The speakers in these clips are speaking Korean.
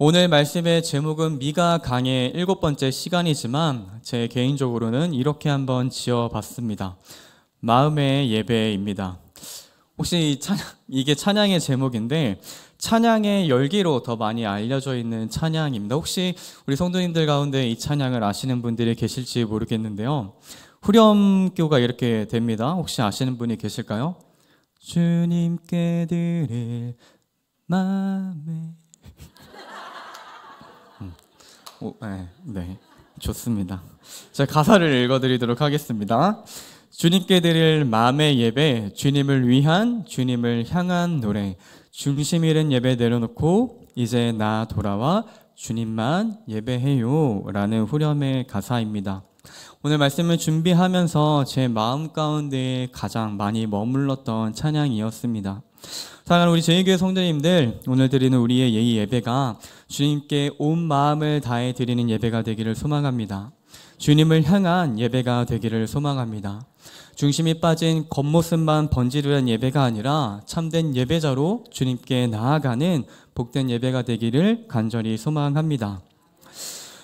오늘 말씀의 제목은 미가 강의 7번째 시간이지만 제 개인적으로는 이렇게 한번 지어봤습니다. 마음의 예배입니다. 혹시 이게 찬양의 제목인데 찬양의 열기로 더 많이 알려져 있는 찬양입니다. 혹시 우리 성도님들 가운데 이 찬양을 아시는 분들이 계실지 모르겠는데요. 후렴교가 이렇게 됩니다. 혹시 아시는 분이 계실까요? 주님께 드릴 마음의 네, 좋습니다. 제가 가사를 읽어드리도록 하겠습니다. 주님께 드릴 마음의 예배, 주님을 위한, 주님을 향한 노래, 중심 잃은 예배 내려놓고 이제 나 돌아와 주님만 예배해요 라는 후렴의 가사입니다. 오늘 말씀을 준비하면서 제 마음 가운데 가장 많이 머물렀던 찬양이었습니다. 사랑하는 우리 제2교회 성도님들, 오늘 드리는 우리의 이 예배가 주님께 온 마음을 다해 드리는 예배가 되기를 소망합니다. 주님을 향한 예배가 되기를 소망합니다. 중심이 빠진 겉모습만 번지르한 예배가 아니라 참된 예배자로 주님께 나아가는 복된 예배가 되기를 간절히 소망합니다.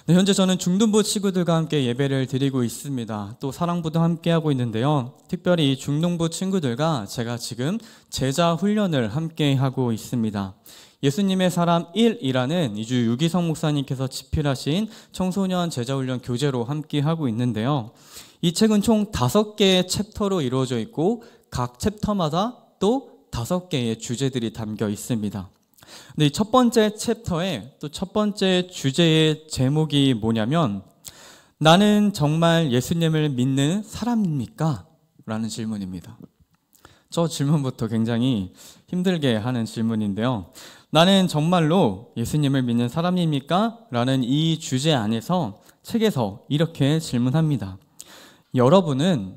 네, 현재 저는 중등부 친구들과 함께 예배를 드리고 있습니다. 또 사랑부도 함께 하고 있는데요. 특별히 이 중등부 친구들과 제가 지금 제자 훈련을 함께 하고 있습니다. 예수님의 사람 1이라는 이주 유기성 목사님께서 집필하신 청소년 제자훈련 교재로 함께 하고 있는데요. 이 책은 총 5개의 챕터로 이루어져 있고 각 챕터마다 또 5개의 주제들이 담겨 있습니다. 근데 이 첫 번째 챕터에 또 첫 번째 주제의 제목이 뭐냐면 나는 정말 예수님을 믿는 사람입니까? 라는 질문입니다. 저 질문부터 굉장히 힘들게 하는 질문인데요. 나는 정말로 예수님을 믿는 사람입니까? 라는 이 주제 안에서 책에서 이렇게 질문합니다. 여러분은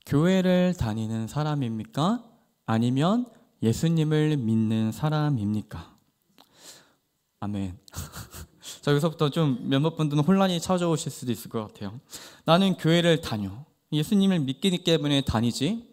교회를 다니는 사람입니까? 아니면 예수님을 믿는 사람입니까? 아멘. 자, 여기서부터 좀 몇몇 분들은 혼란이 찾아오실 수도 있을 것 같아요. 나는 교회를 다녀. 예수님을 믿기 때문에 다니지.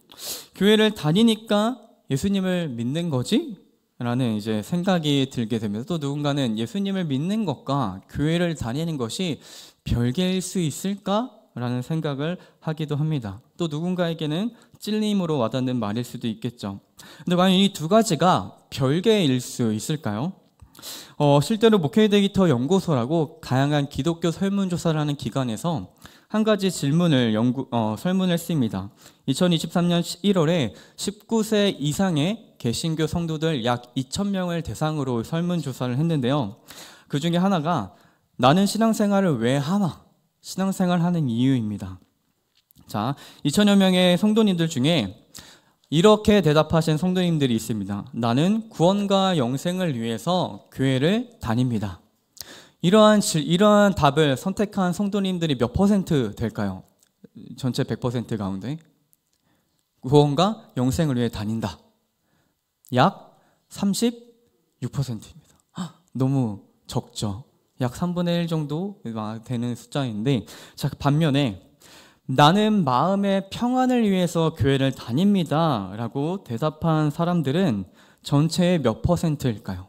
교회를 다니니까 예수님을 믿는 거지? 라는 이제 생각이 들게 됩니다. 또 누군가는 예수님을 믿는 것과 교회를 다니는 것이 별개일 수 있을까? 라는 생각을 하기도 합니다. 또 누군가에게는 찔림으로 와닿는 말일 수도 있겠죠. 근데 과연 이 두 가지가 별개일 수 있을까요? 실제로 목회데이터 연구소라고 다양한 기독교 설문조사를 하는 기관에서 한 가지 질문을 설문했습니다. 2023년 1월에 19세 이상의 개신교 성도들 약 2,000명을 대상으로 설문조사를 했는데요. 그 중에 하나가 나는 신앙생활을 왜 하나? 신앙생활하는 이유입니다. 자, 2,000여 명의 성도님들 중에 이렇게 대답하신 성도님들이 있습니다. 나는 구원과 영생을 위해서 교회를 다닙니다. 이러한 답을 선택한 성도님들이 몇 퍼센트 될까요? 전체 100% 가운데 구원과 영생을 위해 다닌다. 약 36%입니다. 너무 적죠. 약 3분의 1 정도 되는 숫자인데, 자, 반면에 나는 마음의 평안을 위해서 교회를 다닙니다 라고 대답한 사람들은 전체의 몇 퍼센트일까요?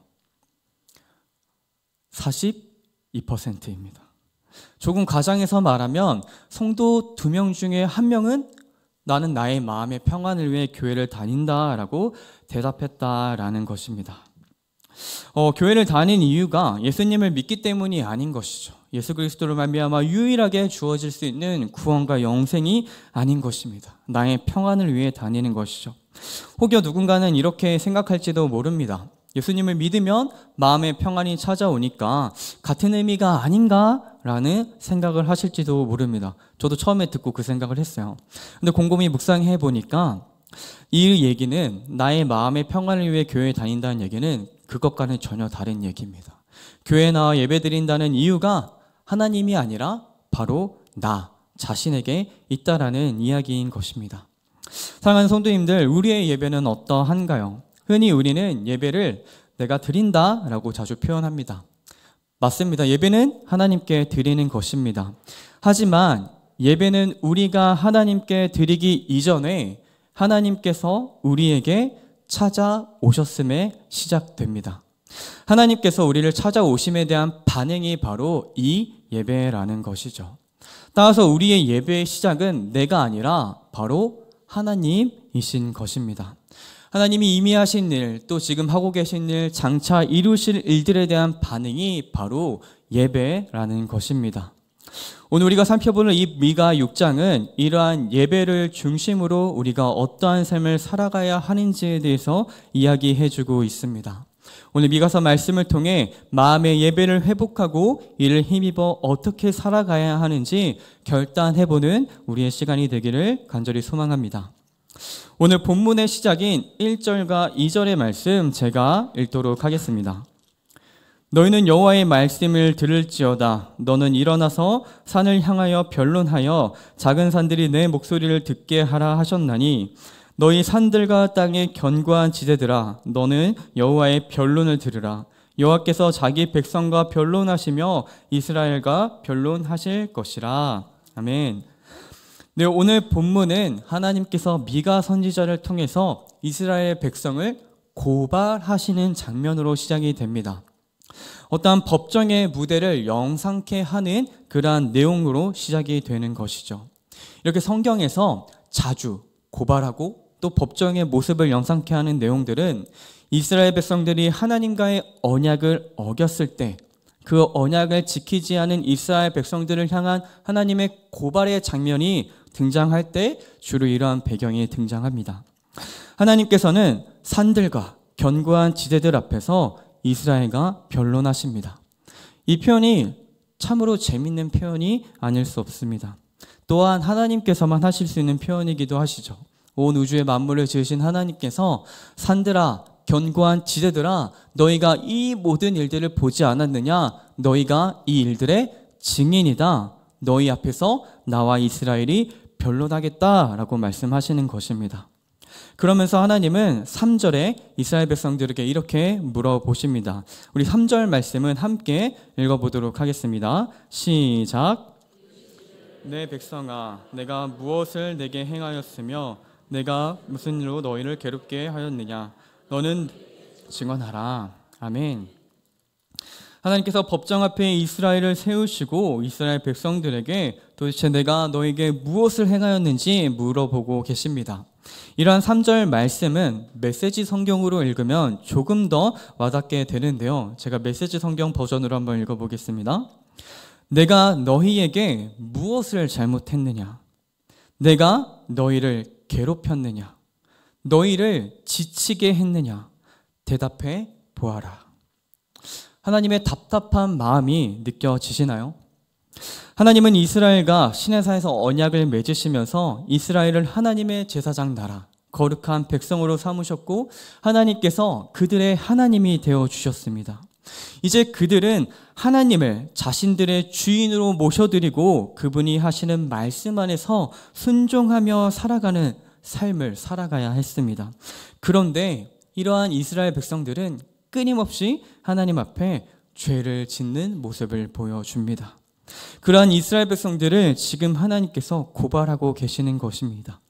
42%입니다. 조금 가장해서 말하면 성도 2명 중에 1명은 나는 나의 마음의 평안을 위해 교회를 다닌다라고 대답했다라는 것입니다. 교회를 다니는 이유가 예수님을 믿기 때문이 아닌 것이죠. 예수 그리스도를 말미암아 유일하게 주어질 수 있는 구원과 영생이 아닌 것입니다. 나의 평안을 위해 다니는 것이죠. 혹여 누군가는 이렇게 생각할지도 모릅니다. 예수님을 믿으면 마음의 평안이 찾아오니까 같은 의미가 아닌가라는 생각을 하실지도 모릅니다. 저도 처음에 듣고 그 생각을 했어요. 근데 곰곰이 묵상해 보니까 이 얘기는 나의 마음의 평안을 위해 교회에 다닌다는 얘기는 그것과는 전혀 다른 얘기입니다. 교회에 나와 예배드린다는 이유가 하나님이 아니라 바로 나 자신에게 있다라는 이야기인 것입니다. 사랑하는 성도님들, 우리의 예배는 어떠한가요? 흔히 우리는 예배를 내가 드린다라고 자주 표현합니다. 맞습니다. 예배는 하나님께 드리는 것입니다. 하지만 예배는 우리가 하나님께 드리기 이전에 하나님께서 우리에게 찾아오셨음에 시작됩니다. 하나님께서 우리를 찾아오심에 대한 반응이 바로 이 예배라는 것이죠. 따라서 우리의 예배의 시작은 내가 아니라 바로 하나님이신 것입니다. 하나님이 이미 하신 일, 또 지금 하고 계신 일, 장차 이루실 일들에 대한 반응이 바로 예배라는 것입니다. 오늘 우리가 살펴보는 이 미가 6장은 이러한 예배를 중심으로 우리가 어떠한 삶을 살아가야 하는지에 대해서 이야기해주고 있습니다. 오늘 미가서 말씀을 통해 마음의 예배를 회복하고 이를 힘입어 어떻게 살아가야 하는지 결단해보는 우리의 시간이 되기를 간절히 소망합니다. 오늘 본문의 시작인 1절과 2절의 말씀 제가 읽도록 하겠습니다. 너희는 여호와의 말씀을 들을지어다. 너는 일어나서 산을 향하여 변론하여 작은 산들이 내 목소리를 듣게 하라 하셨나니 너희 산들과 땅의 견고한 지대들아 너는 여호와의 변론을 들으라. 여호와께서 자기 백성과 변론하시며 이스라엘과 변론하실 것이라. 아멘. 네, 오늘 본문은 하나님께서 미가 선지자를 통해서 이스라엘 백성을 고발하시는 장면으로 시작이 됩니다. 어떠한 법정의 무대를 영상케 하는 그러한 내용으로 시작이 되는 것이죠. 이렇게 성경에서 자주 고발하고 또 법정의 모습을 영상케 하는 내용들은 이스라엘 백성들이 하나님과의 언약을 어겼을 때 그 언약을 지키지 않은 이스라엘 백성들을 향한 하나님의 고발의 장면이 등장할 때 주로 이러한 배경이 등장합니다. 하나님께서는 산들과 견고한 지대들 앞에서 이스라엘과 변론하십니다. 이 표현이 참으로 재밌는 표현이 아닐 수 없습니다. 또한 하나님께서만 하실 수 있는 표현이기도 하시죠. 온 우주의 만물을 지으신 하나님께서 산들아 견고한 지대들아 너희가 이 모든 일들을 보지 않았느냐? 너희가 이 일들의 증인이다. 너희 앞에서 나와 이스라엘이 변론하겠다라고 말씀하시는 것입니다. 그러면서 하나님은 3절에 이스라엘 백성들에게 이렇게 물어보십니다. 우리 3절 말씀은 함께 읽어보도록 하겠습니다. 시작. 내 백성아 내가 무엇을 내게 행하였으며 내가 무슨 일로 너희를 괴롭게 하였느냐? 너는 증언하라. 아멘. 하나님께서 법정 앞에 이스라엘을 세우시고 이스라엘 백성들에게 도대체 내가 너에게 무엇을 행하였는지 물어보고 계십니다. 이러한 3절 말씀은 메시지 성경으로 읽으면 조금 더 와닿게 되는데요. 제가 메시지 성경 버전으로 한번 읽어보겠습니다. 내가 너희에게 무엇을 잘못했느냐? 내가 너희를 괴롭혔느냐? 너희를 지치게 했느냐? 대답해 보아라. 하나님의 답답한 마음이 느껴지시나요? 하나님은 이스라엘과 시내산에서 언약을 맺으시면서 이스라엘을 하나님의 제사장 나라, 거룩한 백성으로 삼으셨고 하나님께서 그들의 하나님이 되어주셨습니다. 이제 그들은 하나님을 자신들의 주인으로 모셔드리고 그분이 하시는 말씀 안에서 순종하며 살아가는 삶을 살아가야 했습니다. 그런데 이러한 이스라엘 백성들은 끊임없이 하나님 앞에 죄를 짓는 모습을 보여줍니다. 그러한 이스라엘 백성들을 지금 하나님께서 고발하고 계시는 것입니다.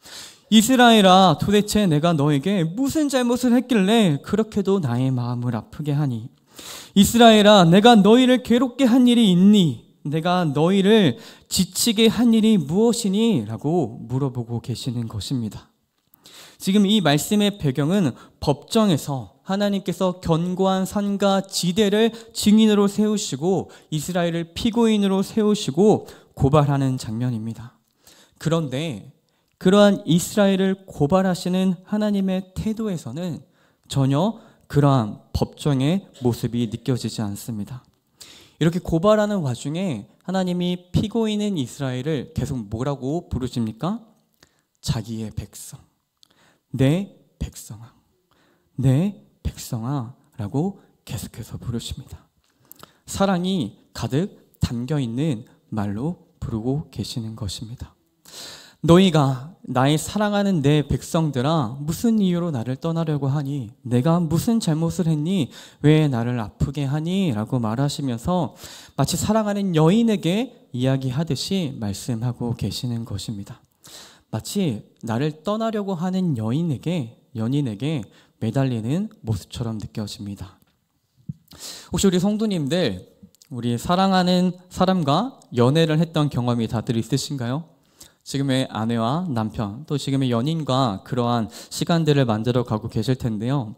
이스라엘아, 도대체 내가 너에게 무슨 잘못을 했길래 그렇게도 나의 마음을 아프게 하니? 이스라엘아, 내가 너희를 괴롭게 한 일이 있니? 내가 너희를 지치게 한 일이 무엇이니? 라고 물어보고 계시는 것입니다. 지금 이 말씀의 배경은 법정에서 하나님께서 견고한 산과 지대를 증인으로 세우시고 이스라엘을 피고인으로 세우시고 고발하는 장면입니다. 그런데 그러한 이스라엘을 고발하시는 하나님의 태도에서는 전혀 그러한 법정의 모습이 느껴지지 않습니다. 이렇게 고발하는 와중에 하나님이 피고인인 이스라엘을 계속 뭐라고 부르십니까? 자기의 백성, 내 백성아, 내 백성아 라고 계속해서 부르십니다. 사랑이 가득 담겨있는 말로 부르고 계시는 것입니다. 너희가 나의 사랑하는 내 백성들아, 무슨 이유로 나를 떠나려고 하니? 내가 무슨 잘못을 했니? 왜 나를 아프게 하니? 라고 말하시면서 마치 사랑하는 여인에게 이야기하듯이 말씀하고 계시는 것입니다. 마치 나를 떠나려고 하는 연인에게 매달리는 모습처럼 느껴집니다. 혹시 우리 성도님들, 우리 사랑하는 사람과 연애를 했던 경험이 다들 있으신가요? 지금의 아내와 남편, 또 지금의 연인과 그러한 시간들을 만들어 가고 계실 텐데요.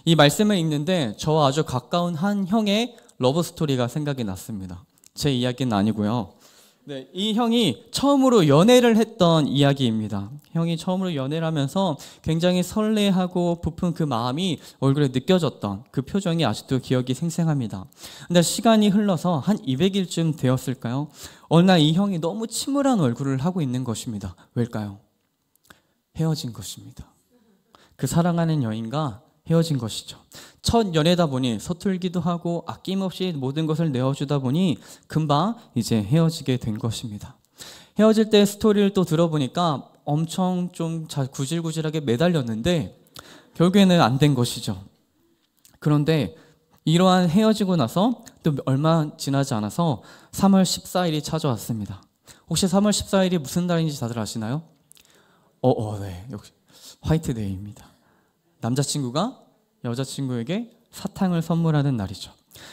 이 말씀을 읽는데 저와 아주 가까운 한 형의 러브 스토리가 생각이 났습니다. 제 이야기는 아니고요. 네, 이 형이 처음으로 연애를 했던 이야기입니다. 형이 처음으로 연애를 하면서 굉장히 설레하고 부푼 그 마음이 얼굴에 느껴졌던 그 표정이 아직도 기억이 생생합니다. 근데 시간이 흘러서 한 200일쯤 되었을까요? 어느 날 이 형이 너무 침울한 얼굴을 하고 있는 것입니다. 왜일까요? 헤어진 것입니다. 그 사랑하는 여인과 헤어진 것이죠. 첫 연애다 보니 서툴기도 하고 아낌없이 모든 것을 내어주다 보니 금방 이제 헤어지게 된 것입니다. 헤어질 때 스토리를 또 들어보니까 엄청 좀 구질구질하게 매달렸는데 결국에는 안 된 것이죠. 그런데 이러한 헤어지고 나서 또 얼마 지나지 않아서 3월 14일이 찾아왔습니다. 혹시 3월 14일이 무슨 날인지 다들 아시나요? 네, 역시 화이트데이입니다. 남자친구가 여자친구에게 사탕을 선물하는 날이죠.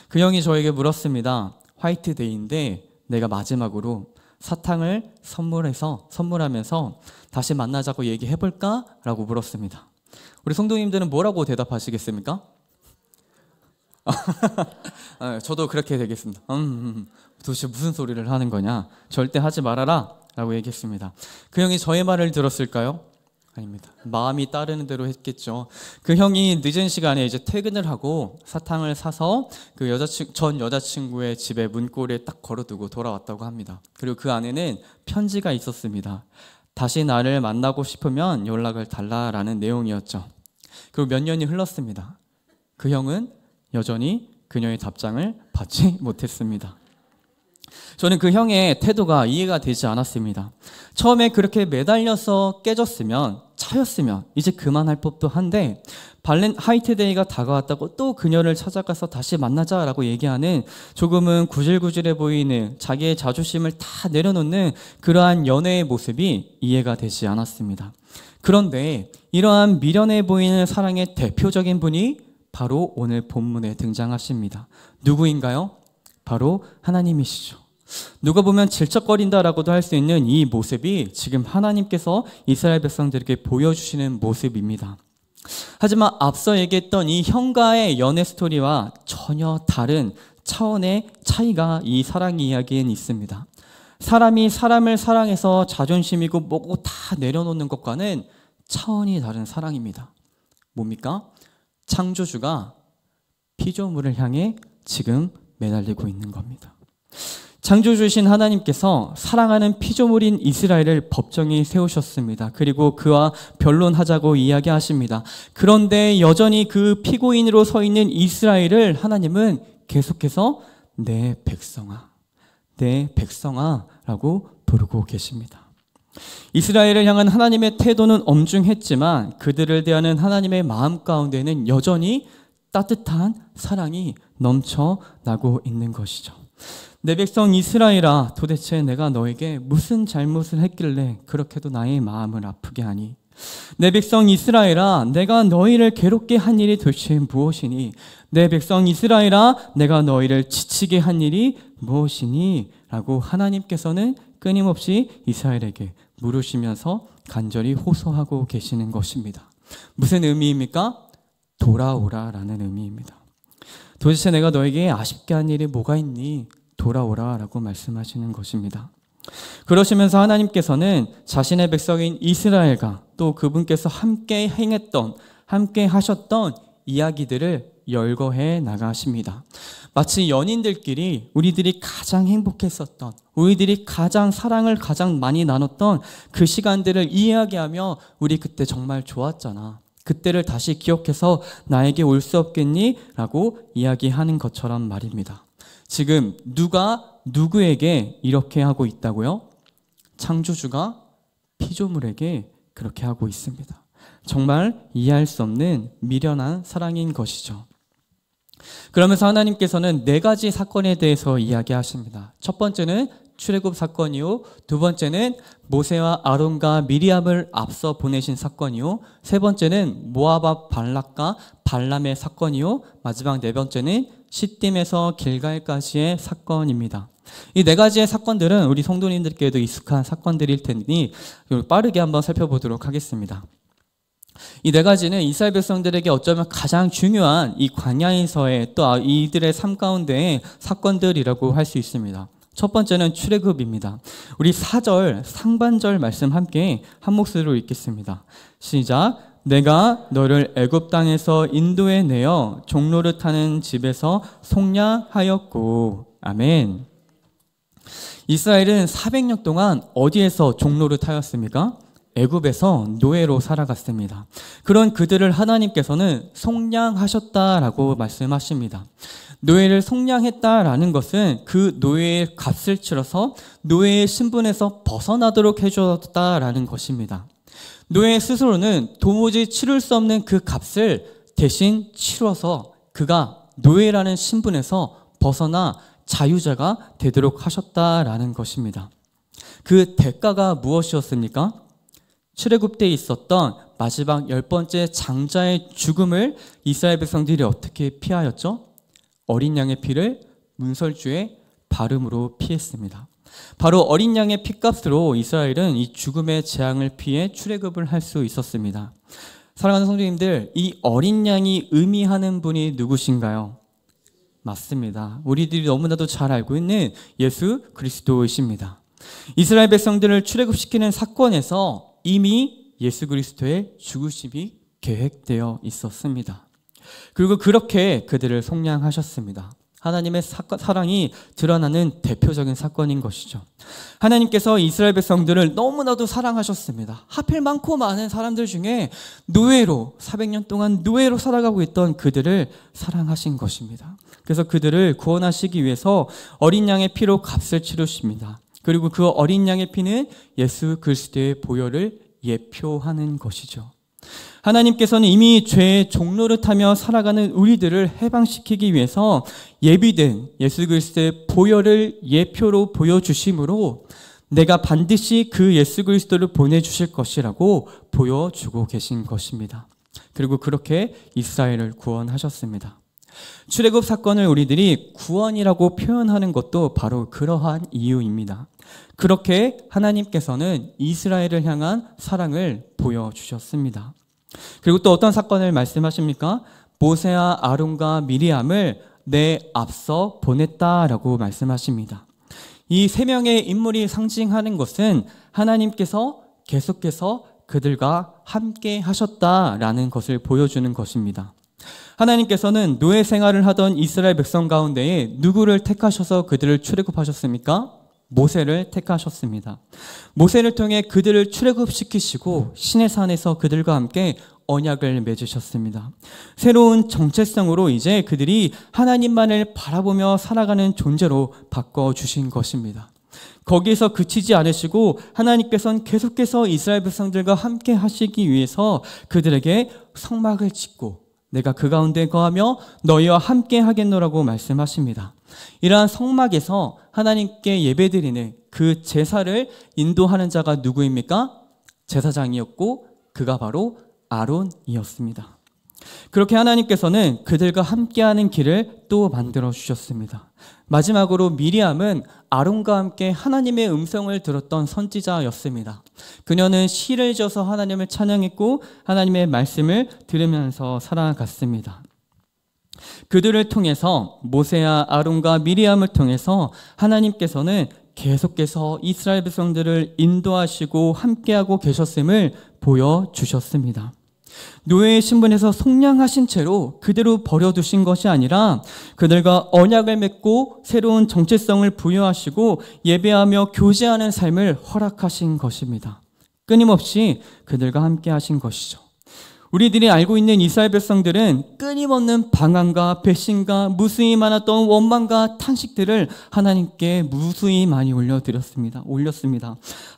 그 형이 저에게 물었습니다. 화이트데이인데 내가 마지막으로 사탕을 선물하면서 다시 만나자고 얘기해볼까? 라고 물었습니다. 우리 성도님들은 뭐라고 대답하시겠습니까? 저도 그렇게 되겠습니다. 도대체 무슨 소리를 하는 거냐? 절대 하지 말아라 라고 얘기했습니다. 그 형이 저의 말을 들었을까요? 아닙니다. 마음이 따르는 대로 했겠죠. 그 형이 늦은 시간에 이제 퇴근을 하고 사탕을 사서 그 전 여자친구의 집에 문고리에 딱 걸어두고 돌아왔다고 합니다. 그리고 그 안에는 편지가 있었습니다. 다시 나를 만나고 싶으면 연락을 달라라는 내용이었죠. 그리고 몇 년이 흘렀습니다. 그 형은 여전히 그녀의 답장을 받지 못했습니다. 저는 그 형의 태도가 이해가 되지 않았습니다. 처음에 그렇게 매달려서 깨졌으면, 차였으면 이제 그만할 법도 한데 화이트데이가 다가왔다고 또 그녀를 찾아가서 다시 만나자라고 얘기하는 조금은 구질구질해 보이는 자기의 자존심을 다 내려놓는 그러한 연애의 모습이 이해가 되지 않았습니다. 그런데 이러한 미련해 보이는 사랑의 대표적인 분이 바로 오늘 본문에 등장하십니다. 누구인가요? 바로 하나님이시죠. 누가 보면 질척거린다라고도 할 수 있는 이 모습이 지금 하나님께서 이스라엘 백성들에게 보여주시는 모습입니다. 하지만 앞서 얘기했던 이 형과의 연애 스토리와 전혀 다른 차원의 차이가 이 사랑 이야기엔 있습니다. 사람이 사람을 사랑해서 자존심이고 뭐고 다 내려놓는 것과는 차원이 다른 사랑입니다. 뭡니까? 창조주가 피조물을 향해 지금 매달리고 있는 겁니다. 창조주신 하나님께서 사랑하는 피조물인 이스라엘을 법정에 세우셨습니다. 그리고 그와 변론하자고 이야기하십니다. 그런데 여전히 그 피고인으로 서 있는 이스라엘을 하나님은 계속해서 내 백성아, 내 백성아 라고 부르고 계십니다. 이스라엘을 향한 하나님의 태도는 엄중했지만 그들을 대하는 하나님의 마음 가운데는 여전히 따뜻한 사랑이 넘쳐나고 있는 것이죠. 내 백성 이스라엘아, 도대체 내가 너에게 무슨 잘못을 했길래 그렇게도 나의 마음을 아프게 하니? 내 백성 이스라엘아, 내가 너희를 괴롭게 한 일이 도대체 무엇이니? 내 백성 이스라엘아, 내가 너희를 지치게 한 일이 무엇이니? 라고 하나님께서는 끊임없이 이스라엘에게 물으시면서 간절히 호소하고 계시는 것입니다. 무슨 의미입니까? 돌아오라라는 의미입니다. 도대체 내가 너에게 아쉽게 한 일이 뭐가 있니? 돌아오라 라고 말씀하시는 것입니다. 그러시면서 하나님께서는 자신의 백성인 이스라엘과 또 그분께서 함께 행했던, 함께 하셨던 이야기들을 열거해 나가십니다. 마치 연인들끼리 우리들이 가장 행복했었던, 우리들이 가장 사랑을 가장 많이 나눴던 그 시간들을 이야기하며 우리 그때 정말 좋았잖아. 그때를 다시 기억해서 나에게 올 수 없겠니? 라고 이야기하는 것처럼 말입니다. 지금 누가 누구에게 이렇게 하고 있다고요? 창조주가 피조물에게 그렇게 하고 있습니다. 정말 이해할 수 없는 미련한 사랑인 것이죠. 그러면서 하나님께서는 4가지 사건에 대해서 이야기하십니다. 첫 번째는 출애굽 사건이요, 두 번째는 모세와 아론과 미리암을 앞서 보내신 사건이요, 세 번째는 모압 발락과 발람의 사건이요, 마지막 4번째는 시딤에서 길갈까지의 사건입니다. 이 네 가지의 사건들은 우리 성도님들께도 익숙한 사건들일 테니 빠르게 한번 살펴보도록 하겠습니다. 이 네 가지는 이스라엘 백성들에게 어쩌면 가장 중요한 이 광야에서의 또 이들의 삶 가운데의 사건들이라고 할 수 있습니다. 첫 번째는 출애굽입니다. 우리 4절 상반절 말씀 함께 한 목소리로 읽겠습니다. 시작. 내가 너를 애굽 땅에서 인도해 내어 종노릇하는 집에서 속량하였고. 아멘. 이스라엘은 400년 동안 어디에서 종노릇하였습니까? 애굽에서 노예로 살아갔습니다. 그런 그들을 하나님께서는 속량하셨다라고 말씀하십니다. 노예를 속량했다라는 것은 그 노예의 값을 치러서 노예의 신분에서 벗어나도록 해주었다라는 것입니다. 노예 스스로는 도무지 치를 수 없는 그 값을 대신 치러서 그가 노예라는 신분에서 벗어나 자유자가 되도록 하셨다라는 것입니다. 그 대가가 무엇이었습니까? 출애굽 때 있었던 마지막 10번째 장자의 죽음을 이스라엘 백성들이 어떻게 피하였죠? 어린 양의 피를 문설주에 바름으로 피했습니다. 바로 어린 양의 피값으로 이스라엘은 이 죽음의 재앙을 피해 출애굽을 할 수 있었습니다. 사랑하는 성도님들, 이 어린 양이 의미하는 분이 누구신가요? 맞습니다. 우리들이 너무나도 잘 알고 있는 예수 그리스도이십니다. 이스라엘 백성들을 출애굽시키는 사건에서 이미 예수 그리스도의 죽으심이 계획되어 있었습니다. 그리고 그렇게 그들을 속량하셨습니다. 하나님의 사랑이 드러나는 대표적인 사건인 것이죠. 하나님께서 이스라엘 백성들을 너무나도 사랑하셨습니다. 하필 많고 많은 사람들 중에 노예로 400년 동안 노예로 살아가고 있던 그들을 사랑하신 것입니다. 그래서 그들을 구원하시기 위해서 어린 양의 피로 값을 치르십니다. 그리고 그 어린 양의 피는 예수 그리스도의 보혈을 예표하는 것이죠. 하나님께서는 이미 죄의 종노릇하며 살아가는 우리들을 해방시키기 위해서 예비된 예수 그리스도의 보혈을 예표로 보여주심으로 내가 반드시 그 예수 그리스도를 보내주실 것이라고 보여주고 계신 것입니다. 그리고 그렇게 이스라엘을 구원하셨습니다. 출애굽 사건을 우리들이 구원이라고 표현하는 것도 바로 그러한 이유입니다. 그렇게 하나님께서는 이스라엘을 향한 사랑을 보여주셨습니다. 그리고 또 어떤 사건을 말씀하십니까? 모세와 아론과 미리암을 내 앞서 보냈다라고 말씀하십니다. 이 세 명의 인물이 상징하는 것은 하나님께서 계속해서 그들과 함께 하셨다라는 것을 보여주는 것입니다. 하나님께서는 노예 생활을 하던 이스라엘 백성 가운데에 누구를 택하셔서 그들을 출애굽하셨습니까? 모세를 택하셨습니다. 모세를 통해 그들을 출애굽시키시고 시내산에서 그들과 함께 언약을 맺으셨습니다. 새로운 정체성으로 이제 그들이 하나님만을 바라보며 살아가는 존재로 바꿔주신 것입니다. 거기에서 그치지 않으시고 하나님께서는 계속해서 이스라엘 백성들과 함께 하시기 위해서 그들에게 성막을 짓고 내가 그 가운데 거하며 너희와 함께 하겠노라고 말씀하십니다. 이러한 성막에서 하나님께 예배드리는 그 제사를 인도하는 자가 누구입니까? 제사장이었고 그가 바로 아론이었습니다. 그렇게 하나님께서는 그들과 함께하는 길을 또 만들어 주셨습니다. 마지막으로 미리암은 아론과 함께 하나님의 음성을 들었던 선지자였습니다. 그녀는 시를 지어서 하나님을 찬양했고 하나님의 말씀을 들으면서 살아갔습니다. 그들을 통해서 모세와 아론과 미리암을 통해서 하나님께서는 계속해서 이스라엘 백성들을 인도하시고 함께하고 계셨음을 보여주셨습니다. 노예의 신분에서 속량하신 채로 그대로 버려두신 것이 아니라 그들과 언약을 맺고 새로운 정체성을 부여하시고 예배하며 교제하는 삶을 허락하신 것입니다. 끊임없이 그들과 함께 하신 것이죠. 우리들이 알고 있는 이스라엘 백성들은 끊임없는 방황과 배신과 무수히 많았던 원망과 탄식들을 하나님께 무수히 많이 올렸습니다.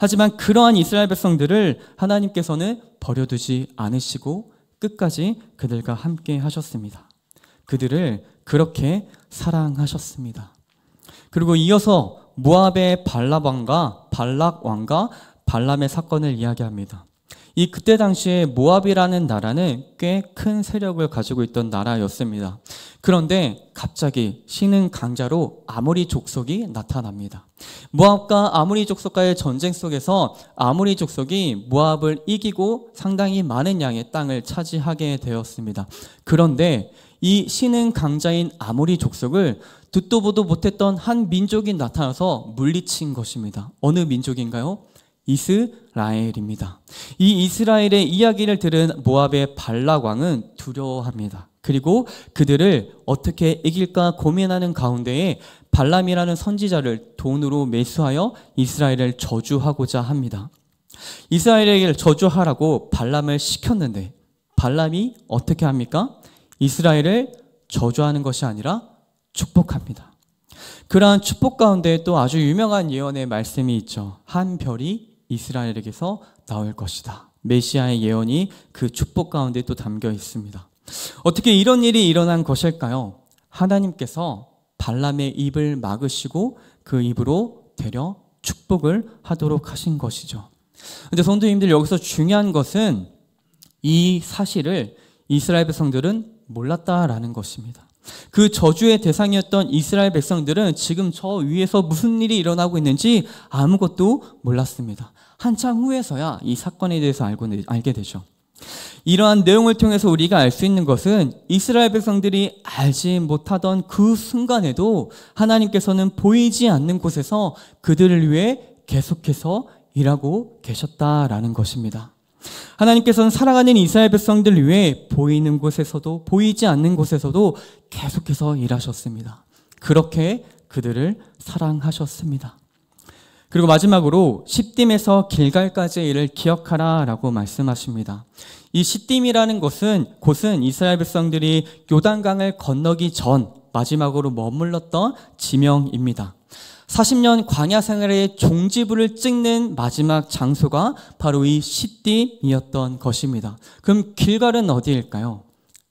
하지만 그러한 이스라엘 백성들을 하나님께서는 버려두지 않으시고 끝까지 그들과 함께 하셨습니다. 그들을 그렇게 사랑하셨습니다. 그리고 이어서 모압의 발락 왕과 발람의 사건을 이야기합니다. 이 그때 당시에 모압이라는 나라는 꽤 큰 세력을 가지고 있던 나라였습니다. 그런데 갑자기 신은 강자로 아모리 족속이 나타납니다. 모압과 아모리 족속과의 전쟁 속에서 아모리 족속이 모압을 이기고 상당히 많은 양의 땅을 차지하게 되었습니다. 그런데 이 신은 강자인 아모리 족속을 듣도 보도 못했던 한 민족이 나타나서 물리친 것입니다. 어느 민족인가요? 이스라엘입니다. 이 이스라엘의 이야기를 들은 모압의 발락 왕은 두려워합니다. 그리고 그들을 어떻게 이길까 고민하는 가운데에 발람이라는 선지자를 돈으로 매수하여 이스라엘을 저주하고자 합니다. 이스라엘에게 저주하라고 발람을 시켰는데 발람이 어떻게 합니까? 이스라엘을 저주하는 것이 아니라 축복합니다. 그러한 축복 가운데 또 아주 유명한 예언의 말씀이 있죠. 한 별이 이스라엘에게서 나올 것이다. 메시아의 예언이 그 축복 가운데 또 담겨 있습니다. 어떻게 이런 일이 일어난 것일까요? 하나님께서 발람의 입을 막으시고 그 입으로 되려 축복을 하도록 하신 것이죠. 그런데 성도님들, 여기서 중요한 것은 이 사실을 이스라엘 백성들은 몰랐다라는 것입니다. 그 저주의 대상이었던 이스라엘 백성들은 지금 저 위에서 무슨 일이 일어나고 있는지 아무것도 몰랐습니다. 한참 후에서야 이 사건에 대해서 알게 되죠. 이러한 내용을 통해서 우리가 알 수 있는 것은 이스라엘 백성들이 알지 못하던 그 순간에도 하나님께서는 보이지 않는 곳에서 그들을 위해 계속해서 일하고 계셨다라는 것입니다. 하나님께서는 사랑하는 이스라엘 백성들을 위해 보이는 곳에서도 보이지 않는 곳에서도 계속해서 일하셨습니다. 그렇게 그들을 사랑하셨습니다. 그리고 마지막으로 시딤에서 길갈까지의 일을 기억하라 라고 말씀하십니다. 이 시딤이라는 곳은 이스라엘 백성들이 요단강을 건너기 전 마지막으로 머물렀던 지명입니다. 40년 광야 생활의 종지부를 찍는 마지막 장소가 바로 이 시딤이었던 것입니다. 그럼 길갈은 어디일까요?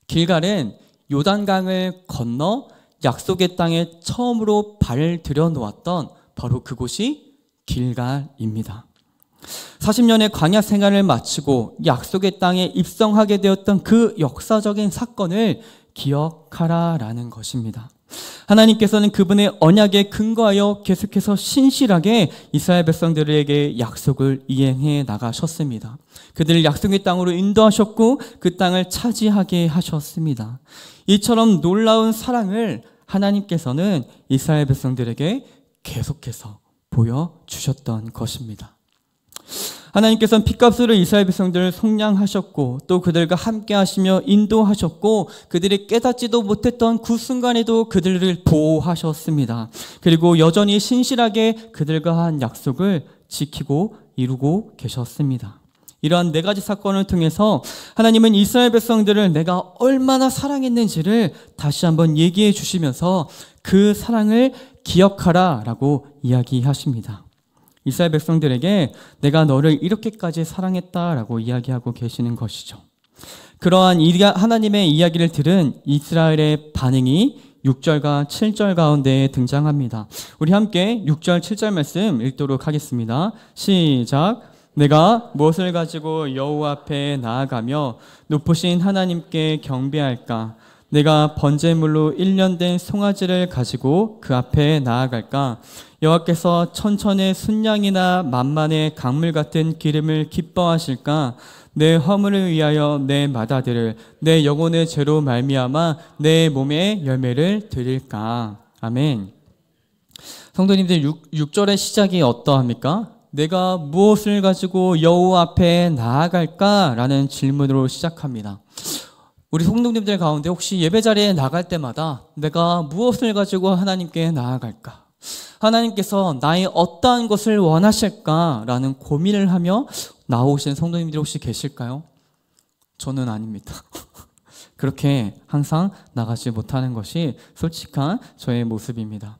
길갈은 요단강을 건너 약속의 땅에 처음으로 발을 들여놓았던 바로 그곳이 길갈입니다. 40년의 광야 생활을 마치고 약속의 땅에 입성하게 되었던 그 역사적인 사건을 기억하라라는 것입니다. 하나님께서는 그분의 언약에 근거하여 계속해서 신실하게 이스라엘 백성들에게 약속을 이행해 나가셨습니다. 그들을 약속의 땅으로 인도하셨고 그 땅을 차지하게 하셨습니다. 이처럼 놀라운 사랑을 하나님께서는 이스라엘 백성들에게 계속해서 보여주셨던 것입니다. 하나님께서는 핏값으로 이스라엘 백성들을 속량하셨고 또 그들과 함께 하시며 인도하셨고 그들이 깨닫지도 못했던 그 순간에도 그들을 보호하셨습니다. 그리고 여전히 신실하게 그들과 한 약속을 지키고 이루고 계셨습니다. 이러한 네 가지 사건을 통해서 하나님은 이스라엘 백성들을 내가 얼마나 사랑했는지를 다시 한번 얘기해 주시면서 그 사랑을 기억하라 라고 이야기하십니다. 이스라엘 백성들에게 내가 너를 이렇게까지 사랑했다라고 이야기하고 계시는 것이죠. 그러한 하나님의 이야기를 들은 이스라엘의 반응이 6절과 7절 가운데 등장합니다. 우리 함께 6절, 7절 말씀 읽도록 하겠습니다. 시작. 내가 무엇을 가지고 여호와 앞에 나아가며 높으신 하나님께 경배할까? 내가 번제물로 1년 된 송아지를 가지고 그 앞에 나아갈까? 여호와께서 천천의 순양이나 만만의 강물 같은 기름을 기뻐하실까? 내 허물을 위하여 내 맏아들을 내 영혼의 죄로 말미암아 내 몸에 열매를 드릴까? 아멘. 성도님들, 6절의 시작이 어떠합니까? 내가 무엇을 가지고 여호와 앞에 나아갈까? 라는 질문으로 시작합니다. 우리 성도님들 가운데 혹시 예배 자리에 나갈 때마다 내가 무엇을 가지고 하나님께 나아갈까? 하나님께서 나의 어떠한 것을 원하실까라는 고민을 하며 나오신 성도님들이 혹시 계실까요? 저는 아닙니다. 그렇게 항상 나가지 못하는 것이 솔직한 저의 모습입니다.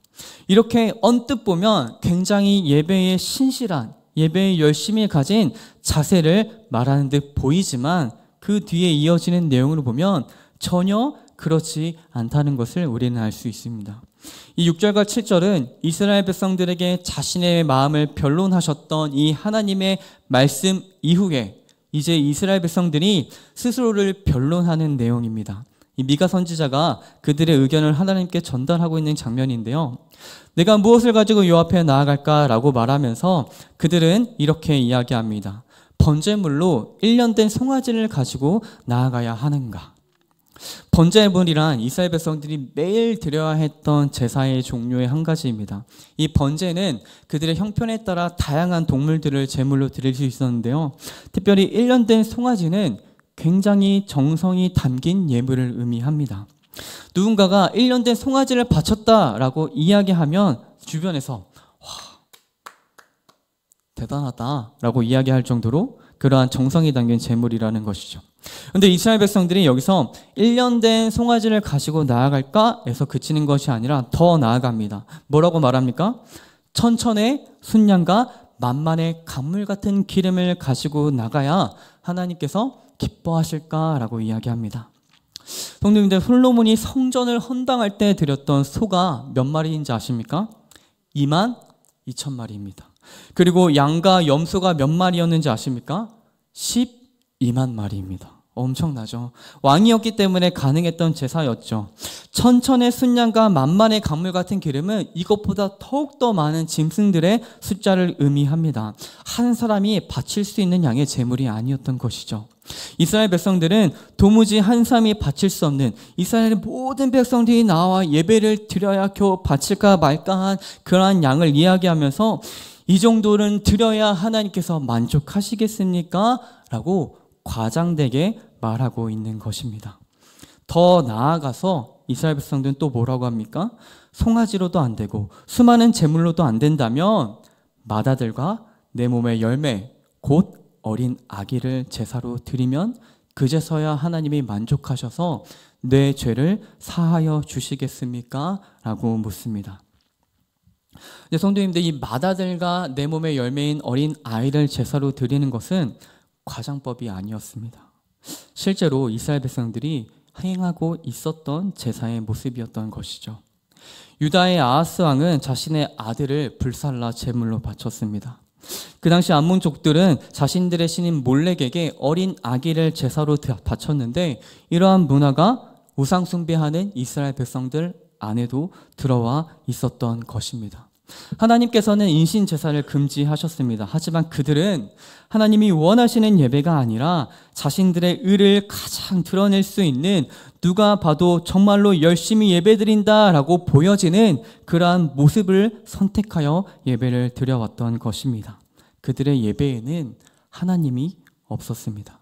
이렇게 언뜻 보면 굉장히 예배에 신실한, 예배에 열심히 가진 자세를 말하는 듯 보이지만 그 뒤에 이어지는 내용으로 보면 전혀 그렇지 않다는 것을 우리는 알 수 있습니다. 이 6절과 7절은 이스라엘 백성들에게 자신의 마음을 변론하셨던 이 하나님의 말씀 이후에 이제 이스라엘 백성들이 스스로를 변론하는 내용입니다. 이 미가 선지자가 그들의 의견을 하나님께 전달하고 있는 장면인데요. 내가 무엇을 가지고 요 앞에 나아갈까라고 말하면서 그들은 이렇게 이야기합니다. 번제물로 1년 된 송아지를 가지고 나아가야 하는가? 번제물이란 이스라엘 백성들이 매일 드려야 했던 제사의 종류의 한 가지입니다. 이 번제는 그들의 형편에 따라 다양한 동물들을 제물로 드릴 수 있었는데요. 특별히 1년 된 송아지는 굉장히 정성이 담긴 예물을 의미합니다. 누군가가 1년 된 송아지를 바쳤다라고 이야기하면 주변에서 와, 대단하다라고 이야기할 정도로 그러한 정성이 담긴 제물이라는 것이죠. 그런데 이스라엘 백성들이 여기서 1년 된 송아지를 가지고 나아갈까 해서 그치는 것이 아니라 더 나아갑니다. 뭐라고 말합니까? 천천의 순양과 만만의 강물 같은 기름을 가지고 나가야 하나님께서 기뻐하실까라고 이야기합니다. 성도님들, 솔로몬이 성전을 헌당할 때 드렸던 소가 몇 마리인지 아십니까? 22,000마리입니다. 그리고 양과 염소가 몇 마리였는지 아십니까? 12만 마리입니다. 엄청나죠. 왕이었기 때문에 가능했던 제사였죠. 천천의 순양과 만만의 강물 같은 기름은 이것보다 더욱더 많은 짐승들의 숫자를 의미합니다. 한 사람이 바칠 수 있는 양의 제물이 아니었던 것이죠. 이스라엘 백성들은 도무지 한 사람이 바칠 수 없는, 이스라엘의 모든 백성들이 나와 예배를 드려야 겨우 바칠까 말까한 그러한 양을 이야기하면서 이 정도는 드려야 하나님께서 만족하시겠습니까? 라고 과장되게 말하고 있는 것입니다. 더 나아가서 이스라엘 백성들은 또 뭐라고 합니까? 송아지로도 안 되고 수많은 제물로도 안 된다면 맏아들과 내 몸의 열매 곧 어린 아기를 제사로 드리면 그제서야 하나님이 만족하셔서 내 죄를 사하여 주시겠습니까? 라고 묻습니다. 근데 성도님들, 이 맏아들과 내 몸의 열매인 어린 아이를 제사로 드리는 것은 과장법이 아니었습니다. 실제로 이스라엘 백성들이 행하고 있었던 제사의 모습이었던 것이죠. 유다의 아하스 왕은 자신의 아들을 불살라 제물로 바쳤습니다. 그 당시 암몬족들은 자신들의 신인 몰렉에게 어린 아기를 제사로 바쳤는데 이러한 문화가 우상 숭배하는 이스라엘 백성들 안에도 들어와 있었던 것입니다. 하나님께서는 인신 제사를 금지하셨습니다. 하지만 그들은 하나님이 원하시는 예배가 아니라 자신들의 의를 가장 드러낼 수 있는, 누가 봐도 정말로 열심히 예배드린다라고 보여지는 그러한 모습을 선택하여 예배를 드려왔던 것입니다. 그들의 예배에는 하나님이 없었습니다.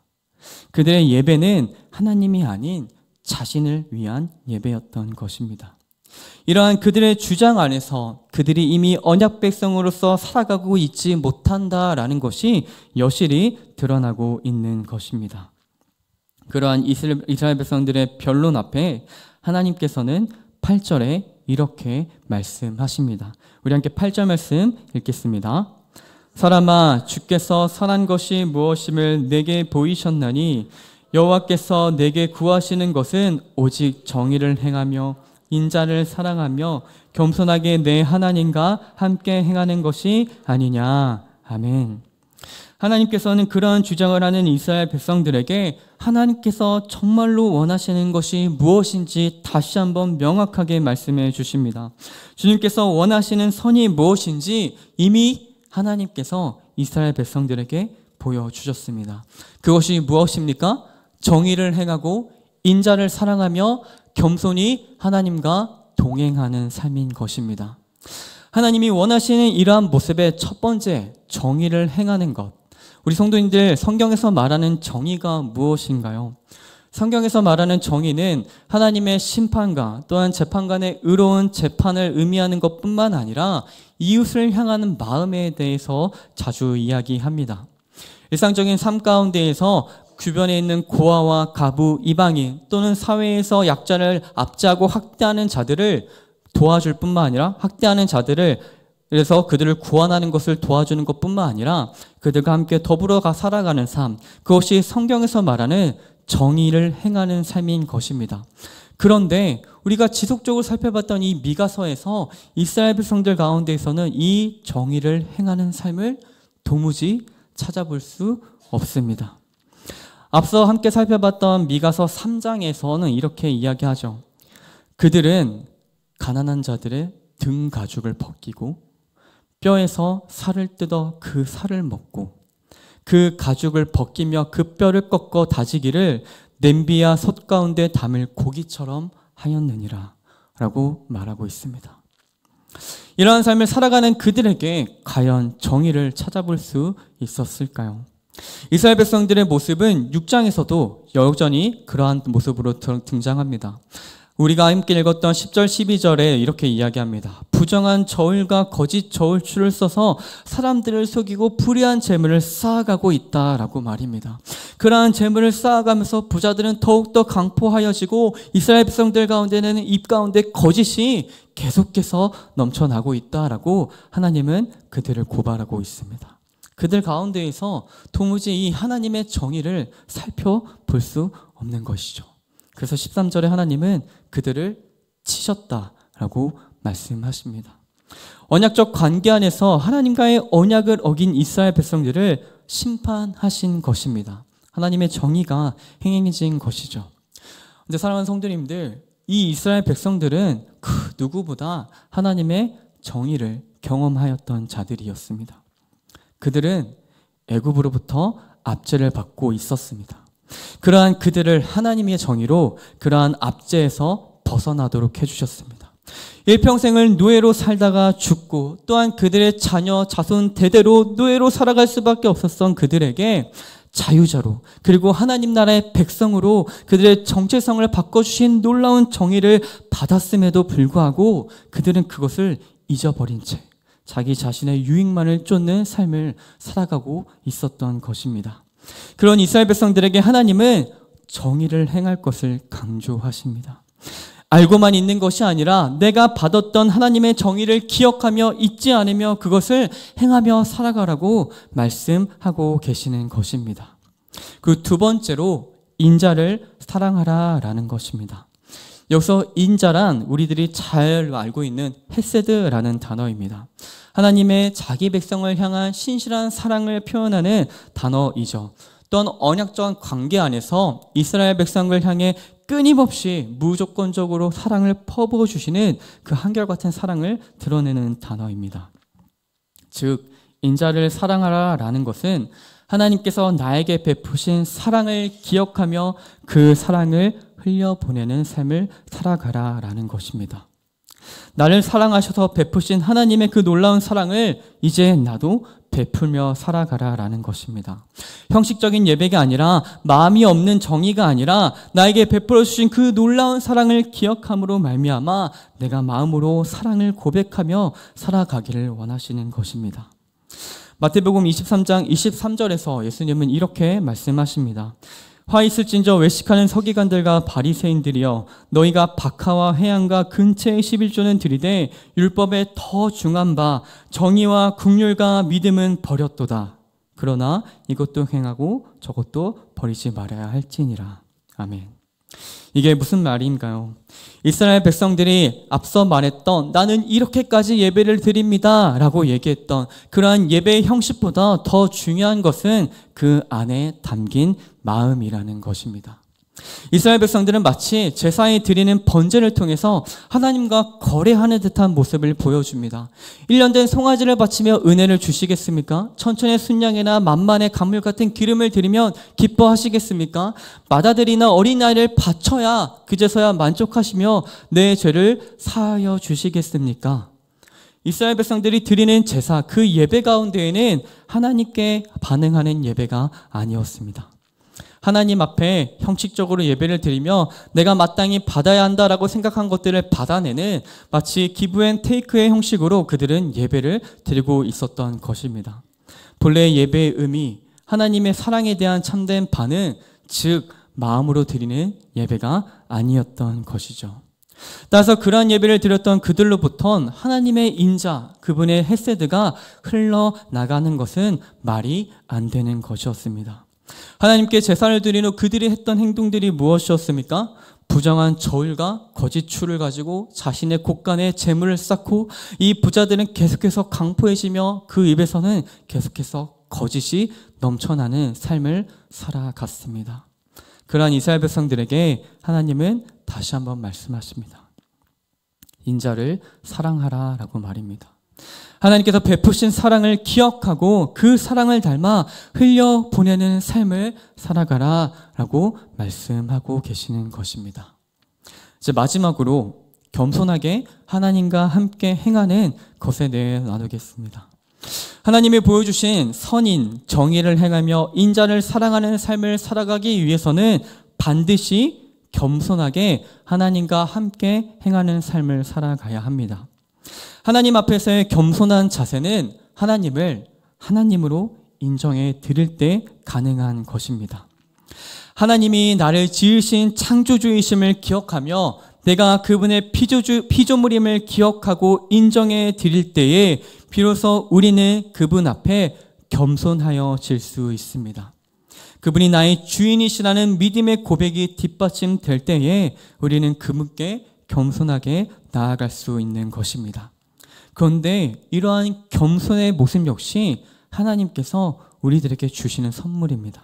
그들의 예배는 하나님이 아닌 자신을 위한 예배였던 것입니다. 이러한 그들의 주장 안에서 그들이 이미 언약 백성으로서 살아가고 있지 못한다라는 것이 여실히 드러나고 있는 것입니다. 그러한 이스라엘 백성들의 변론 앞에 하나님께서는 8절에 이렇게 말씀하십니다. 우리 함께 8절 말씀 읽겠습니다. 사람아, 주께서 선한 것이 무엇임을 내게 보이셨나니 여호와께서 내게 구하시는 것은 오직 정의를 행하며 인자를 사랑하며 겸손하게 내 하나님과 함께 행하는 것이 아니냐. 아멘. 하나님께서는 그러한 주장을 하는 이스라엘 백성들에게 하나님께서 정말로 원하시는 것이 무엇인지 다시 한번 명확하게 말씀해 주십니다. 주님께서 원하시는 선이 무엇인지 이미 하나님께서 이스라엘 백성들에게 보여주셨습니다. 그것이 무엇입니까? 정의를 행하고 인자를 사랑하며 겸손히 하나님과 동행하는 삶인 것입니다. 하나님이 원하시는 이러한 모습의 첫 번째, 정의를 행하는 것. 우리 성도님들, 성경에서 말하는 정의가 무엇인가요? 성경에서 말하는 정의는 하나님의 심판과 또한 재판관의 의로운 재판을 의미하는 것뿐만 아니라 이웃을 향하는 마음에 대해서 자주 이야기합니다. 일상적인 삶 가운데에서 주변에 있는 고아와 가부, 이방인 또는 사회에서 약자를 압제하고 학대하는 자들을 도와줄 뿐만 아니라 학대하는 자들을, 그래서 그들을 구원하는 것을 도와주는 것뿐만 아니라 그들과 함께 더불어 살아가는 삶, 그것이 성경에서 말하는 정의를 행하는 삶인 것입니다. 그런데 우리가 지속적으로 살펴봤던 이 미가서에서 이스라엘 백성들 가운데에서는 이 정의를 행하는 삶을 도무지 찾아볼 수 없습니다. 앞서 함께 살펴봤던 미가서 3장에서는 이렇게 이야기하죠. 그들은 가난한 자들의 등 가죽을 벗기고 뼈에서 살을 뜯어 그 살을 먹고 그 가죽을 벗기며 그 뼈를 꺾어 다지기를 냄비와 솥 가운데 담을 고기처럼 하였느니라 라고 말하고 있습니다. 이러한 삶을 살아가는 그들에게 과연 정의를 찾아볼 수 있었을까요? 이스라엘 백성들의 모습은 6장에서도 여전히 그러한 모습으로 등장합니다. 우리가 함께 읽었던 10절 12절에 이렇게 이야기합니다. 부정한 저울과 거짓 저울추를 써서 사람들을 속이고 불의한 재물을 쌓아가고 있다라고 말입니다. 그러한 재물을 쌓아가면서 부자들은 더욱더 강포하여지고 이스라엘 백성들 가운데는 입 가운데 거짓이 계속해서 넘쳐나고 있다라고 하나님은 그들을 고발하고 있습니다. 그들 가운데에서 도무지 이 하나님의 정의를 살펴볼 수 없는 것이죠. 그래서 13절에 하나님은 그들을 치셨다라고 말씀하십니다. 언약적 관계 안에서 하나님과의 언약을 어긴 이스라엘 백성들을 심판하신 것입니다. 하나님의 정의가 행해진 것이죠. 그런데 사랑하는 성도님들, 이 이스라엘 백성들은 그 누구보다 하나님의 정의를 경험하였던 자들이었습니다. 그들은 애굽으로부터 압제를 받고 있었습니다. 그러한 그들을 하나님의 정의로 그러한 압제에서 벗어나도록 해주셨습니다. 일평생을 노예로 살다가 죽고 또한 그들의 자녀, 자손 대대로 노예로 살아갈 수밖에 없었던 그들에게 자유자로 그리고 하나님 나라의 백성으로 그들의 정체성을 바꿔주신 놀라운 정의를 받았음에도 불구하고 그들은 그것을 잊어버린 채 자기 자신의 유익만을 쫓는 삶을 살아가고 있었던 것입니다. 그런 이스라엘 백성들에게 하나님은 정의를 행할 것을 강조하십니다. 알고만 있는 것이 아니라 내가 받았던 하나님의 정의를 기억하며 잊지 않으며 그것을 행하며 살아가라고 말씀하고 계시는 것입니다. 그 두 번째로 인자를 사랑하라라는 것입니다. 여기서 인자란 우리들이 잘 알고 있는 헤세드라는 단어입니다. 하나님의 자기 백성을 향한 신실한 사랑을 표현하는 단어이죠. 또한 언약적 관계 안에서 이스라엘 백성을 향해 끊임없이 무조건적으로 사랑을 퍼부어 주시는 그 한결같은 사랑을 드러내는 단어입니다. 즉 인자를 사랑하라라는 것은 하나님께서 나에게 베푸신 사랑을 기억하며 그 사랑을 흘려보내는 삶을 살아가라라는 것입니다. 나를 사랑하셔서 베푸신 하나님의 그 놀라운 사랑을 이제 나도 베풀며 살아가라라는 것입니다. 형식적인 예배가 아니라 마음이 없는 정의가 아니라 나에게 베풀어 주신 그 놀라운 사랑을 기억함으로 말미암아 내가 마음으로 사랑을 고백하며 살아가기를 원하시는 것입니다. 마태복음 23장 23절에서 예수님은 이렇게 말씀하십니다. 화 있을진저 외식하는 서기관들과 바리새인들이여 너희가 박하와 회양과 근체의 11조는 들이되 율법에 더 중한 바 정의와 긍휼과 믿음은 버렸도다. 그러나 이것도 행하고 저것도 버리지 말아야 할지니라. 아멘. 이게 무슨 말인가요? 이스라엘 백성들이 앞서 말했던 나는 이렇게까지 예배를 드립니다 라고 얘기했던 그러한 예배의 형식보다 더 중요한 것은 그 안에 담긴 마음이라는 것입니다. 이스라엘 백성들은 마치 제사에 드리는 번제를 통해서 하나님과 거래하는 듯한 모습을 보여줍니다. 1년 된 송아지를 바치며 은혜를 주시겠습니까? 천천의 순양이나 만만의 감물 같은 기름을 드리면 기뻐하시겠습니까? 맏아들이나 어린아이를 바쳐야 그제서야 만족하시며 내 죄를 사하여 주시겠습니까? 이스라엘 백성들이 드리는 제사, 그 예배 가운데에는 하나님께 반응하는 예배가 아니었습니다. 하나님 앞에 형식적으로 예배를 드리며 내가 마땅히 받아야 한다라고 생각한 것들을 받아내는 마치 기브앤테이크의 형식으로 그들은 예배를 드리고 있었던 것입니다. 본래 예배의 의미, 하나님의 사랑에 대한 참된 반응, 즉 마음으로 드리는 예배가 아니었던 것이죠. 따라서 그러한 예배를 드렸던 그들로부터는 하나님의 인자, 그분의 헤세드가 흘러나가는 것은 말이 안 되는 것이었습니다. 하나님께 제사를 드린 후 그들이 했던 행동들이 무엇이었습니까? 부정한 저울과 거짓 추를 가지고 자신의 곳간에 재물을 쌓고 이 부자들은 계속해서 강포해지며 그 입에서는 계속해서 거짓이 넘쳐나는 삶을 살아갔습니다. 그러한 이스라엘 백성들에게 하나님은 다시 한번 말씀하십니다. 인자를 사랑하라 라고 말입니다. 하나님께서 베푸신 사랑을 기억하고 그 사랑을 닮아 흘려보내는 삶을 살아가라 라고 말씀하고 계시는 것입니다. 이제 마지막으로 겸손하게 하나님과 함께 행하는 것에 대해 나누겠습니다. 하나님이 보여주신 선인, 정의를 행하며 인자를 사랑하는 삶을 살아가기 위해서는 반드시 겸손하게 하나님과 함께 행하는 삶을 살아가야 합니다. 하나님 앞에서의 겸손한 자세는 하나님을 하나님으로 인정해 드릴 때 가능한 것입니다. 하나님이 나를 지으신 창조주이심을 기억하며 내가 그분의 피조물임을 기억하고 인정해 드릴 때에 비로소 우리는 그분 앞에 겸손하여질 수 있습니다. 그분이 나의 주인이시라는 믿음의 고백이 뒷받침될 때에 우리는 그분께 겸손하게 나아갈 수 있는 것입니다. 그런데 이러한 겸손의 모습 역시 하나님께서 우리들에게 주시는 선물입니다.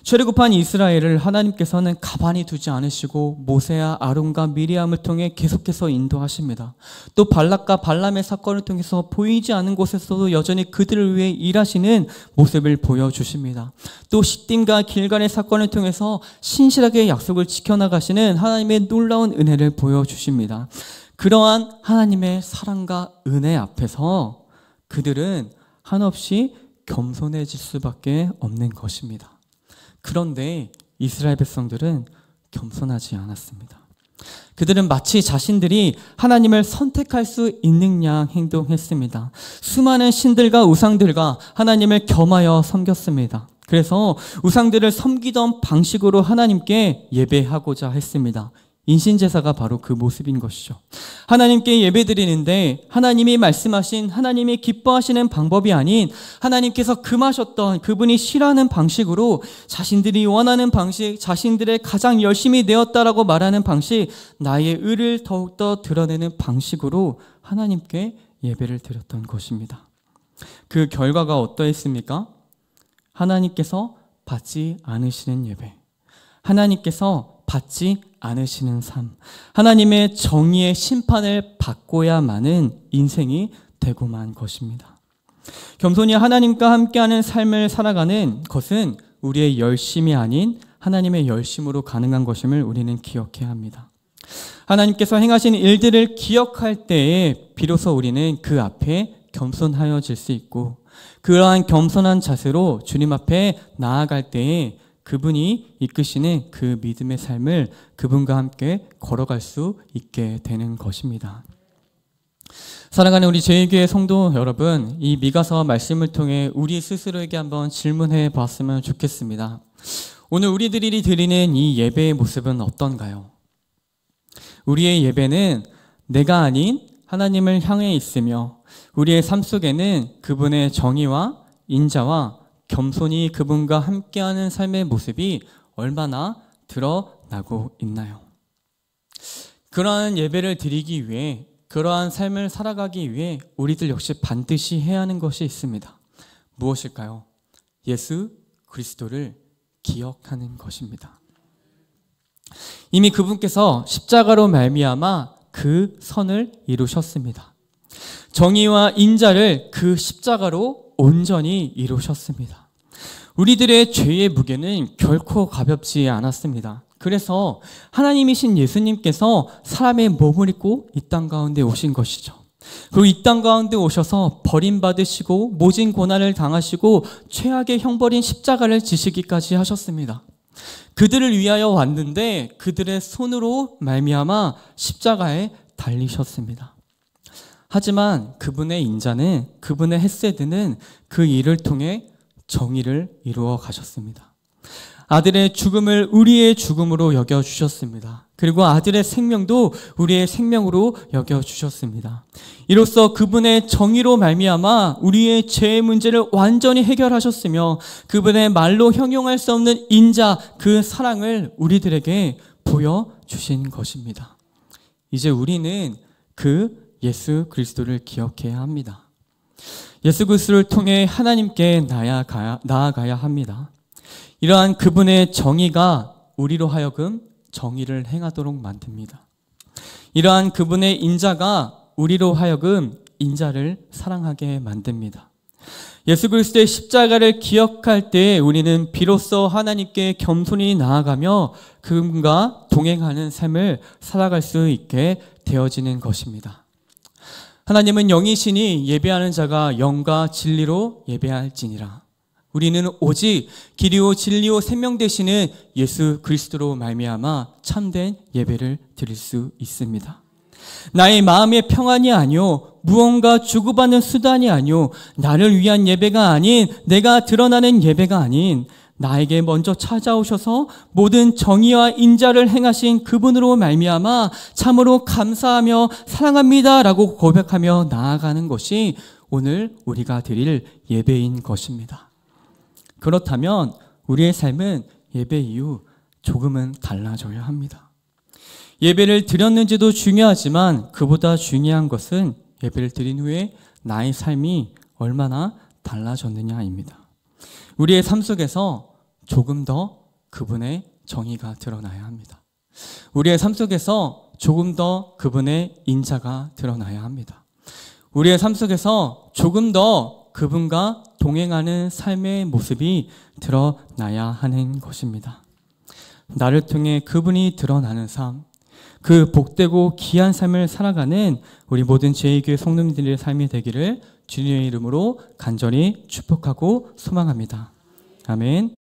출애굽한 이스라엘을 하나님께서는 가만히 두지 않으시고 모세와 아론과 미리암을 통해 계속해서 인도하십니다. 또 발락과 발람의 사건을 통해서 보이지 않는 곳에서도 여전히 그들을 위해 일하시는 모습을 보여주십니다. 또 시딤과 길갈의 사건을 통해서 신실하게 약속을 지켜나가시는 하나님의 놀라운 은혜를 보여주십니다. 그러한 하나님의 사랑과 은혜 앞에서 그들은 한없이 겸손해질 수밖에 없는 것입니다. 그런데 이스라엘 백성들은 겸손하지 않았습니다. 그들은 마치 자신들이 하나님을 선택할 수 있는 양 행동했습니다. 수많은 신들과 우상들과 하나님을 겸하여 섬겼습니다. 그래서 우상들을 섬기던 방식으로 하나님께 예배하고자 했습니다. 인신제사가 바로 그 모습인 것이죠. 하나님께 예배드리는데 하나님이 말씀하신, 하나님이 기뻐하시는 방법이 아닌 하나님께서 금하셨던 그분이 싫어하는 방식으로 자신들이 원하는 방식, 자신들의 가장 열심히 내었다라고 말하는 방식, 나의 의를 더욱더 드러내는 방식으로 하나님께 예배를 드렸던 것입니다. 그 결과가 어떠했습니까? 하나님께서 받지 않으시는 예배, 하나님께서 받지 않으시는 삶, 하나님의 정의의 심판을 받고야만은 인생이 되고만 것입니다. 겸손히 하나님과 함께하는 삶을 살아가는 것은 우리의 열심이 아닌 하나님의 열심으로 가능한 것임을 우리는 기억해야 합니다. 하나님께서 행하신 일들을 기억할 때에 비로소 우리는 그 앞에 겸손하여질 수 있고, 그러한 겸손한 자세로 주님 앞에 나아갈 때에 그분이 이끄시는 그 믿음의 삶을 그분과 함께 걸어갈 수 있게 되는 것입니다. 사랑하는 우리 제2교회 성도 여러분, 이 미가서 말씀을 통해 우리 스스로에게 한번 질문해 봤으면 좋겠습니다. 오늘 우리들이 드리는 이 예배의 모습은 어떤가요? 우리의 예배는 내가 아닌 하나님을 향해 있으며 우리의 삶 속에는 그분의 정의와 인자와 겸손히 그분과 함께하는 삶의 모습이 얼마나 드러나고 있나요? 그러한 예배를 드리기 위해, 그러한 삶을 살아가기 위해 우리들 역시 반드시 해야 하는 것이 있습니다. 무엇일까요? 예수 그리스도를 기억하는 것입니다. 이미 그분께서 십자가로 말미암아 그 선을 이루셨습니다. 정의와 인자를 그 십자가로 온전히 이루셨습니다. 우리들의 죄의 무게는 결코 가볍지 않았습니다. 그래서 하나님이신 예수님께서 사람의 몸을 입고 이 땅 가운데 오신 것이죠. 그리고 이 땅 가운데 오셔서 버림받으시고 모진 고난을 당하시고 최악의 형벌인 십자가를 지시기까지 하셨습니다. 그들을 위하여 왔는데 그들의 손으로 말미암아 십자가에 달리셨습니다. 하지만 그분의 인자는, 그분의 헤세드는 그 일을 통해 정의를 이루어 가셨습니다. 아들의 죽음을 우리의 죽음으로 여겨주셨습니다. 그리고 아들의 생명도 우리의 생명으로 여겨주셨습니다. 이로써 그분의 정의로 말미암아 우리의 죄의 문제를 완전히 해결하셨으며 그분의 말로 형용할 수 없는 인자, 그 사랑을 우리들에게 보여주신 것입니다. 이제 우리는 그 예수 그리스도를 기억해야 합니다. 예수 그리스도를 통해 하나님께 나아가야 합니다. 이러한 그분의 정의가 우리로 하여금 정의를 행하도록 만듭니다. 이러한 그분의 인자가 우리로 하여금 인자를 사랑하게 만듭니다. 예수 그리스도의 십자가를 기억할 때 우리는 비로소 하나님께 겸손히 나아가며 그분과 동행하는 삶을 살아갈 수 있게 되어지는 것입니다. 하나님은 영이시니 예배하는 자가 영과 진리로 예배할지니라. 우리는 오직 길이요 진리요 생명 되시는 예수 그리스도로 말미암아 참된 예배를 드릴 수 있습니다. 나의 마음의 평안이 아니요 무언가 주고받는 수단이 아니요 나를 위한 예배가 아닌 내가 드러나는 예배가 아닌 나에게 먼저 찾아오셔서 모든 정의와 인자를 행하신 그분으로 말미암아 참으로 감사하며 사랑합니다라고 고백하며 나아가는 것이 오늘 우리가 드릴 예배인 것입니다. 그렇다면 우리의 삶은 예배 이후 조금은 달라져야 합니다. 예배를 드렸는지도 중요하지만 그보다 중요한 것은 예배를 드린 후에 나의 삶이 얼마나 달라졌느냐입니다. 우리의 삶 속에서 조금 더 그분의 정의가 드러나야 합니다. 우리의 삶 속에서 조금 더 그분의 인자가 드러나야 합니다. 우리의 삶 속에서 조금 더 그분과 동행하는 삶의 모습이 드러나야 하는 것입니다. 나를 통해 그분이 드러나는 삶, 그 복되고 귀한 삶을 살아가는 우리 모든 제2교회 성도님들의 삶이 되기를 주님의 이름으로 간절히 축복하고 소망합니다. 아멘.